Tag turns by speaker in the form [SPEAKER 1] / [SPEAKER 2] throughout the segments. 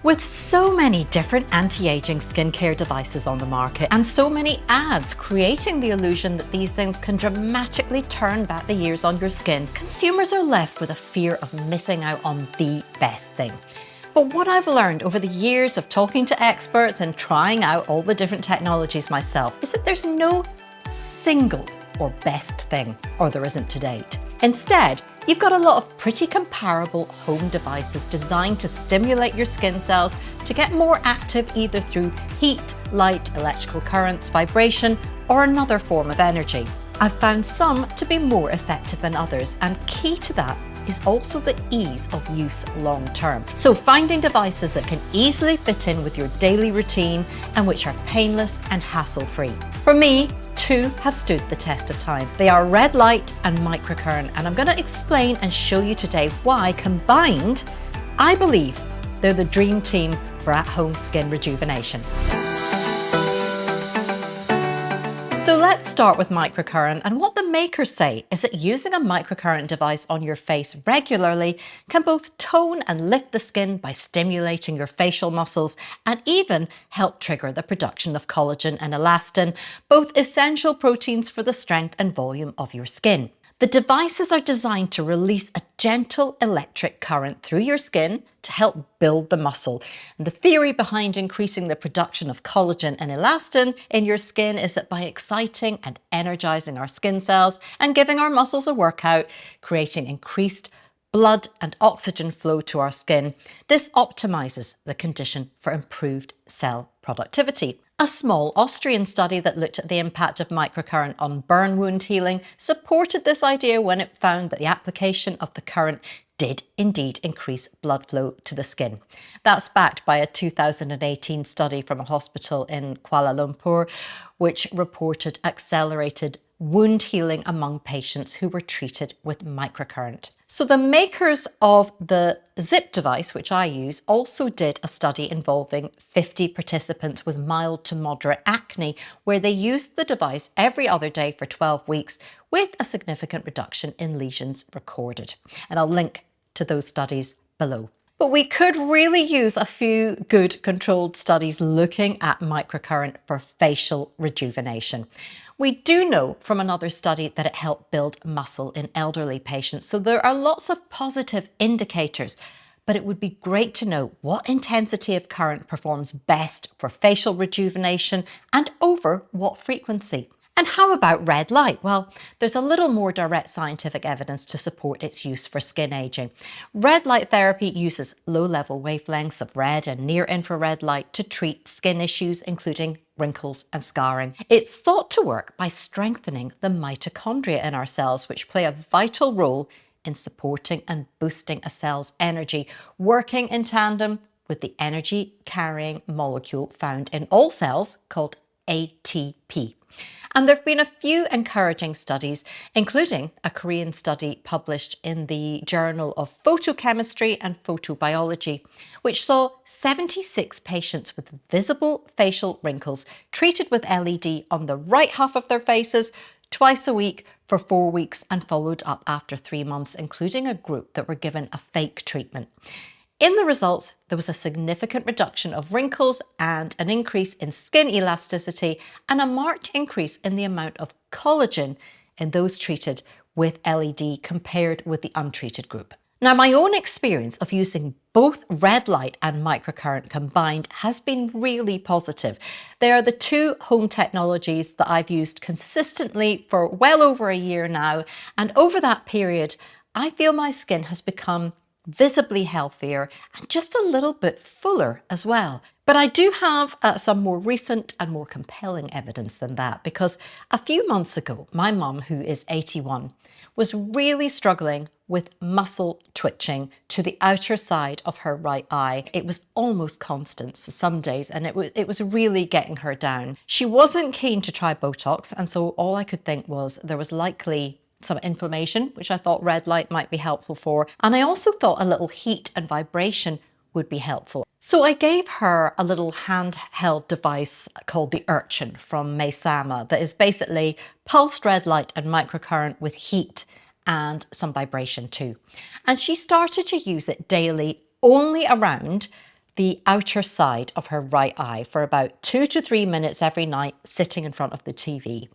[SPEAKER 1] With so many different anti-aging skincare devices on the market and so many ads creating the illusion that these things can dramatically turn back the years on your skin, consumers are left with a fear of missing out on the best thing. But what I've learned over the years of talking to experts and trying out all the different technologies myself is that there's no single or best thing, or there isn't to date. Instead, you've got a lot of pretty comparable home devices designed to stimulate your skin cells to get more active either through heat, light, electrical currents, vibration, or another form of energy. I've found some to be more effective than others, and key to that is also the ease of use long term. So finding devices that can easily fit in with your daily routine and which are painless and hassle-free. For me, two have stood the test of time. They are red light and microcurrent, and I'm going to explain and show you today why combined, I believe they're the dream team for at-home skin rejuvenation. So let's start with microcurrent, and what the makers say is that using a microcurrent device on your face regularly can both tone and lift the skin by stimulating your facial muscles and even help trigger the production of collagen and elastin, both essential proteins for the strength and volume of your skin. The devices are designed to release a gentle electric current through your skin to help build the muscle. And the theory behind increasing the production of collagen and elastin in your skin is that by exciting and energizing our skin cells and giving our muscles a workout, creating increased blood and oxygen flow to our skin, this optimizes the condition for improved cell productivity. A small Austrian study that looked at the impact of microcurrent on burn wound healing supported this idea when it found that the application of the current did indeed increase blood flow to the skin. That's backed by a 2018 study from a hospital in Kuala Lumpur, which reported accelerated wound healing among patients who were treated with microcurrent. So the makers of the Zip device, which I use, also did a study involving 50 participants with mild to moderate acne, where they used the device every other day for 12 weeks with a significant reduction in lesions recorded. And I'll link to those studies below. But we could really use a few good controlled studies looking at microcurrent for facial rejuvenation. We do know from another study that it helped build muscle in elderly patients, so there are lots of positive indicators, but it would be great to know what intensity of current performs best for facial rejuvenation and over what frequency. And how about red light? Well, there's a little more direct scientific evidence to support its use for skin aging. Red light therapy uses low-level wavelengths of red and near-infrared light to treat skin issues, including wrinkles and scarring. It's thought to work by strengthening the mitochondria in our cells, which play a vital role in supporting and boosting a cell's energy, working in tandem with the energy-carrying molecule found in all cells called ATP. And there have been a few encouraging studies, including a Korean study published in the Journal of Photochemistry and Photobiology, which saw 76 patients with visible facial wrinkles treated with LED on the right half of their faces twice a week for 4 weeks and followed up after 3 months, including a group that were given a fake treatment. In the results, there was a significant reduction of wrinkles and an increase in skin elasticity and a marked increase in the amount of collagen in those treated with LED compared with the untreated group. Now, my own experience of using both red light and microcurrent combined has been really positive. They are the two home technologies that I've used consistently for well over a year now, and over that period, I feel my skin has become visibly healthier and just a little bit fuller as well. But I do have some more recent and more compelling evidence than that, because a few months ago, my mum, who is 81, was really struggling with muscle twitching to the outer side of her right eye. It was almost constant, so some days, and it was really getting her down. She wasn't keen to try Botox, and so all I could think was there was likely some inflammation, which I thought red light might be helpful for. And I also thought a little heat and vibration would be helpful. So I gave her a little handheld device called the Urchin from Mesama that is basically pulsed red light and microcurrent with heat and some vibration too. And she started to use it daily only around the outer side of her right eye for about 2 to 3 minutes every night sitting in front of the TV.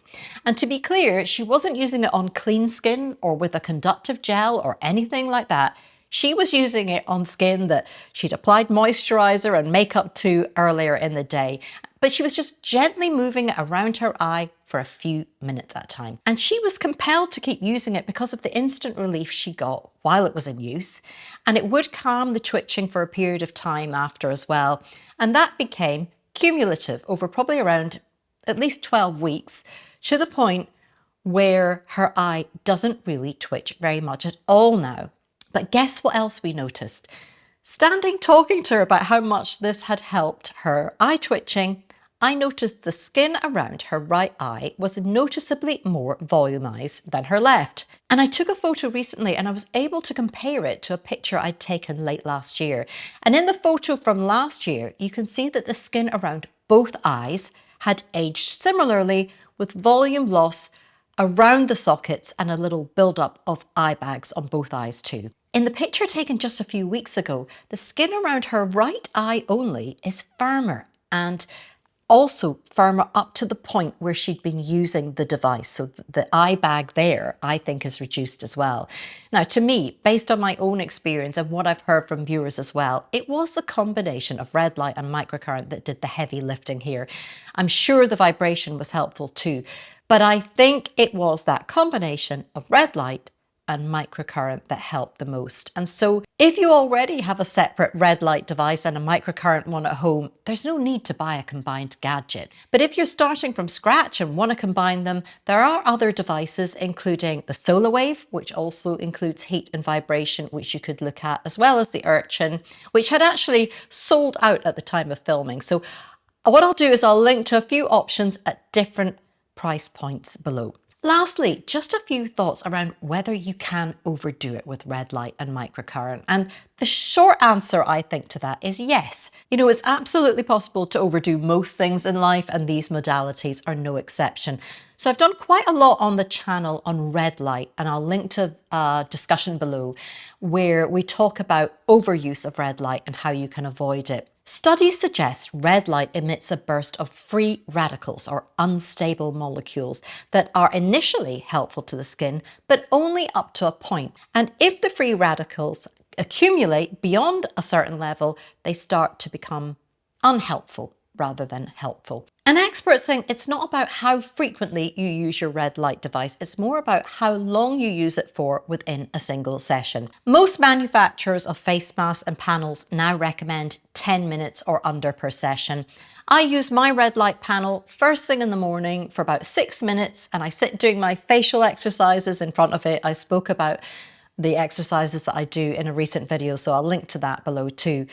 [SPEAKER 1] And to be clear, she wasn't using it on clean skin or with a conductive gel or anything like that. She was using it on skin that she'd applied moisturizer and makeup to earlier in the day, but she was just gently moving it around her eye for a few minutes at a time. And she was compelled to keep using it because of the instant relief she got while it was in use. And it would calm the twitching for a period of time after as well. And that became cumulative over probably around at least 12 weeks, to the point where her eye doesn't really twitch very much at all now. But guess what else we noticed? Standing talking to her about how much this had helped her eye twitching, I noticed the skin around her right eye was noticeably more volumized than her left. And I took a photo recently and I was able to compare it to a picture I'd taken late last year. And in the photo from last year, you can see that the skin around both eyes had aged similarly, with volume loss around the sockets and a little buildup of eye bags on both eyes too. In the picture taken just a few weeks ago, the skin around her right eye only is firmer, and also firmer up to the point where she'd been using the device. So the eye bag there, I think, is reduced as well. Now, to me, based on my own experience and what I've heard from viewers as well, it was the combination of red light and microcurrent that did the heavy lifting here. I'm sure the vibration was helpful too, but I think it was that combination of red light and microcurrent that helped the most. And so if you already have a separate red light device and a microcurrent one at home, there's no need to buy a combined gadget. But if you're starting from scratch and want to combine them, there are other devices, including the SolarWave, which also includes heat and vibration, which you could look at, as well as the Urchin, which had actually sold out at the time of filming. So what I'll do is I'll link to a few options at different price points below. Lastly, just a few thoughts around whether you can overdo it with red light and microcurrent. And the short answer, I think, to that is yes. You know, it's absolutely possible to overdo most things in life, and these modalities are no exception. So I've done quite a lot on the channel on red light, and I'll link to a discussion below where we talk about overuse of red light and how you can avoid it. Studies suggest red light emits a burst of free radicals, or unstable molecules, that are initially helpful to the skin, but only up to a point. And if the free radicals accumulate beyond a certain level, they start to become unhelpful rather than helpful. And experts think it's not about how frequently you use your red light device, it's more about how long you use it for within a single session. Most manufacturers of face masks and panels now recommend 10 minutes or under per session. I use my red light panel first thing in the morning for about 6 minutes, and I sit doing my facial exercises in front of it. I spoke about the exercises that I do in a recent video, so I'll link to that below too.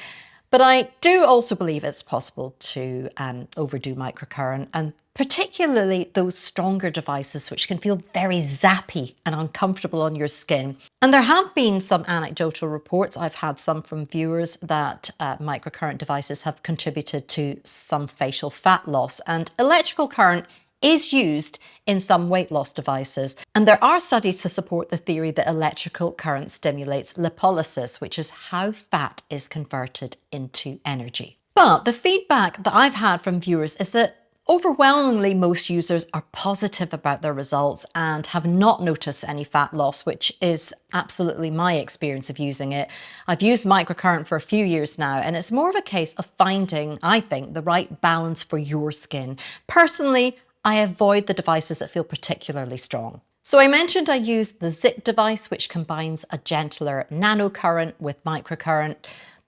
[SPEAKER 1] But I do also believe it's possible to overdo microcurrent, and particularly those stronger devices which can feel very zappy and uncomfortable on your skin. And there have been some anecdotal reports, I've had some from viewers, that microcurrent devices have contributed to some facial fat loss, and electrical current is used in some weight loss devices. And there are studies to support the theory that electrical current stimulates lipolysis, which is how fat is converted into energy. But the feedback that I've had from viewers is that overwhelmingly most users are positive about their results and have not noticed any fat loss, which is absolutely my experience of using it. I've used microcurrent for a few years now, and it's more of a case of finding, I think, the right balance for your skin. Personally, I avoid the devices that feel particularly strong. So I mentioned I use the Zip device, which combines a gentler nanocurrent with microcurrent.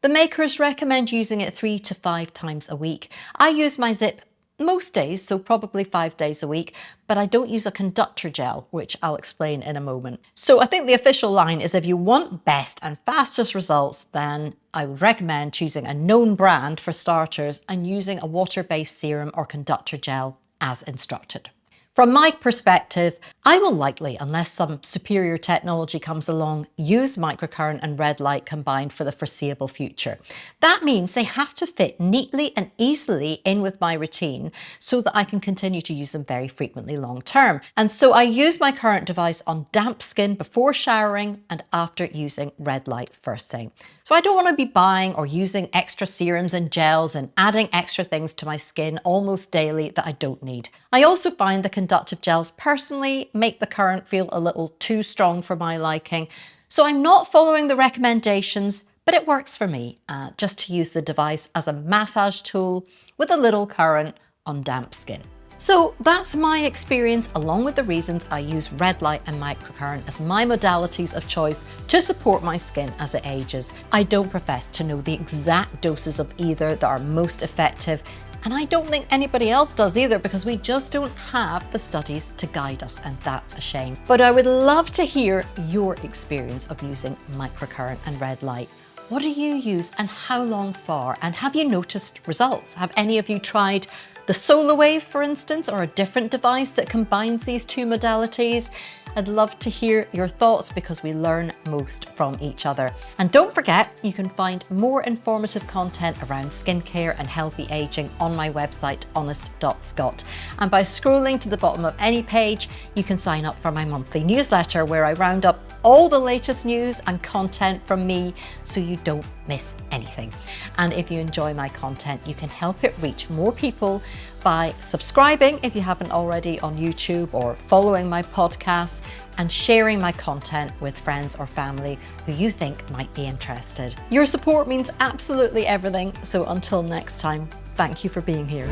[SPEAKER 1] The makers recommend using it 3 to 5 times a week. I use my Zip most days, so probably 5 days a week, but I don't use a conductor gel, which I'll explain in a moment. So I think the official line is if you want best and fastest results, then I would recommend choosing a known brand for starters and using a water-based serum or conductor gel as instructed. From my perspective, I will likely, unless some superior technology comes along, use microcurrent and red light combined for the foreseeable future. That means they have to fit neatly and easily in with my routine so that I can continue to use them very frequently long term. And so I use my current device on damp skin before showering and after using red light first thing. So I don't want to be buying or using extra serums and gels and adding extra things to my skin almost daily that I don't need. I also find the conductive gels personally make the current feel a little too strong for my liking. So I'm not following the recommendations, but it works for me just to use the device as a massage tool with a little current on damp skin. So that's my experience, along with the reasons I use red light and microcurrent as my modalities of choice to support my skin as it ages. I don't profess to know the exact doses of either that are most effective, and I don't think anybody else does either, because we just don't have the studies to guide us, and that's a shame. But I would love to hear your experience of using microcurrent and red light. What do you use and how long for? And have you noticed results? Have any of you tried the solar wave, for instance, or a different device that combines these two modalities? I'd love to hear your thoughts, because we learn most from each other. And don't forget, you can find more informative content around skincare and healthy aging on my website, honest.scot. And by scrolling to the bottom of any page, you can sign up for my monthly newsletter, where I round up all the latest news and content from me so you don't miss anything. And if you enjoy my content, you can help it reach more people by subscribing, if you haven't already, on YouTube, or following my podcasts and sharing my content with friends or family who you think might be interested. Your support means absolutely everything. So until next time, thank you for being here.